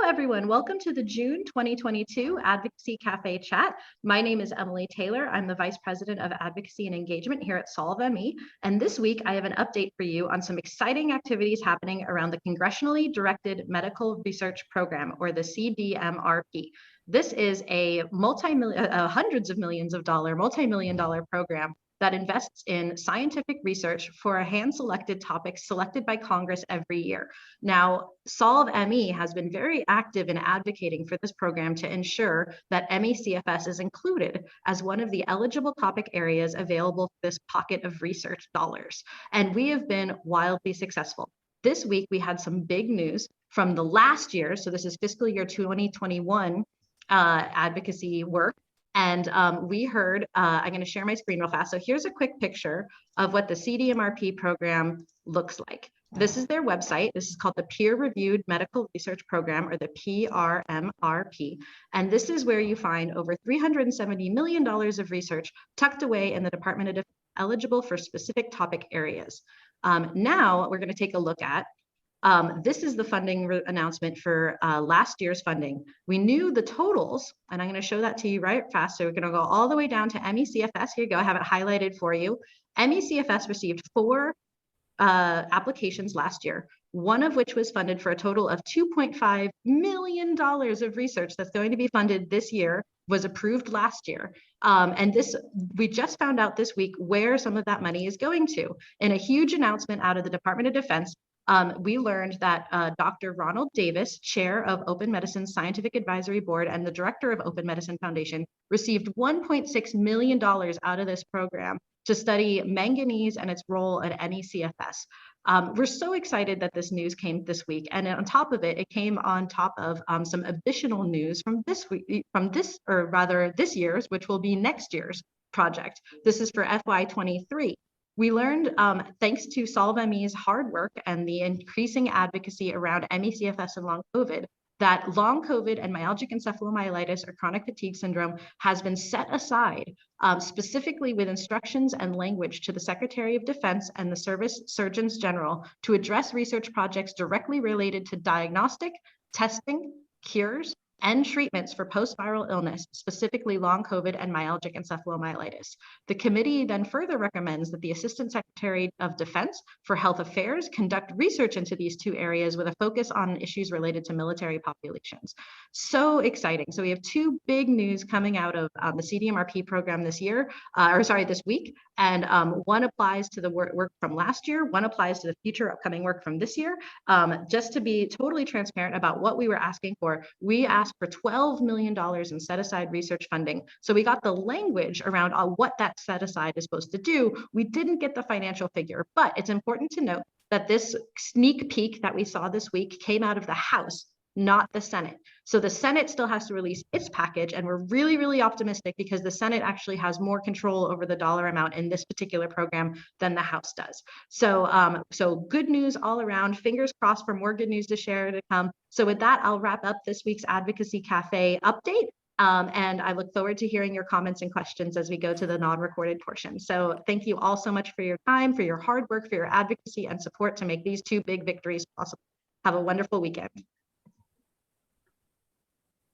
everyone. Welcome to the June 2022 Advocacy Cafe chat. My name is Emily Taylor. I'm the Vice President of Advocacy and Engagement here at SolveME. And this week, I have an update for you on some exciting activities happening around the Congressionally Directed Medical Research Program, or the CDMRP. This is a hundreds of millions of dollar, multi-million dollar program that invests in scientific research for a hand-selected topic selected by Congress every year. Now, SolveME has been very active in advocating for this program to ensure that ME/CFS is included as one of the eligible topic areas available for this pocket of research dollars. And we have been wildly successful. This week, we had some big news from the last year. So this is fiscal year 2021 advocacy work. And we heard, I'm going to share my screen real fast. So here's a quick picture of what the CDMRP program looks like. This is their website. This is called the Peer Reviewed Medical Research Program, or the PRMRP. And this is where you find over $370 million of research tucked away in the Department of Defense, eligible for specific topic areas. Now we're going to take a look at this is the funding announcement for last year's funding. We knew the totals, and I'm going to show that to you right fast. So we're going to go all the way down to ME/CFS. Here you go. I have it highlighted for you. ME/CFS received 4 applications last year, one of which was funded for a total of $2.5 million of research that's going to be funded this year, was approved last year. And we just found out this week where some of that money is going to. In a huge announcement out of the Department of Defense, we learned that Dr. Ronald Davis, chair of Open Medicine's Scientific Advisory Board and the director of Open Medicine Foundation, received $1.6 million out of this program to study manganese and its role at ME/CFS. We're so excited that this news came this week, and on top of it, it came on top of some additional news from this week, this year's, which will be next year's project. This is for FY23. We learned, thanks to SolveME's hard work and the increasing advocacy around ME/CFS and long COVID, that long COVID and myalgic encephalomyelitis, or chronic fatigue syndrome, has been set aside specifically with instructions and language to the Secretary of Defense and the Service Surgeons General to address research projects directly related to diagnostic, testing, cures, and treatments for post-viral illness, specifically long COVID and myalgic encephalomyelitis. The committee then further recommends that the Assistant Secretary of Defense for Health Affairs conduct research into these 2 areas with a focus on issues related to military populations. So exciting. So we have 2 big news coming out of the CDMRP program this week. And one applies to the work from last year, one applies to the future upcoming work from this year. Just to be totally transparent about what we were asking for, we asked for $12 million in set-aside research funding. So we got the language around what that set-aside is supposed to do. We didn't get the financial figure, but it's important to note that this sneak peek that we saw this week came out of the House, not the Senate. So the Senate still has to release its package, and we're really, really optimistic because the Senate actually has more control over the dollar amount in this particular program than the House does. So, so good news all around. Fingers crossed for more good news to share to come. So with that, I'll wrap up this week's Advocacy Cafe update. And I look forward to hearing your comments and questions as we go to the non-recorded portion. So thank you all so much for your time, for your hard work, for your advocacy and support to make these 2 big victories possible. Have a wonderful weekend.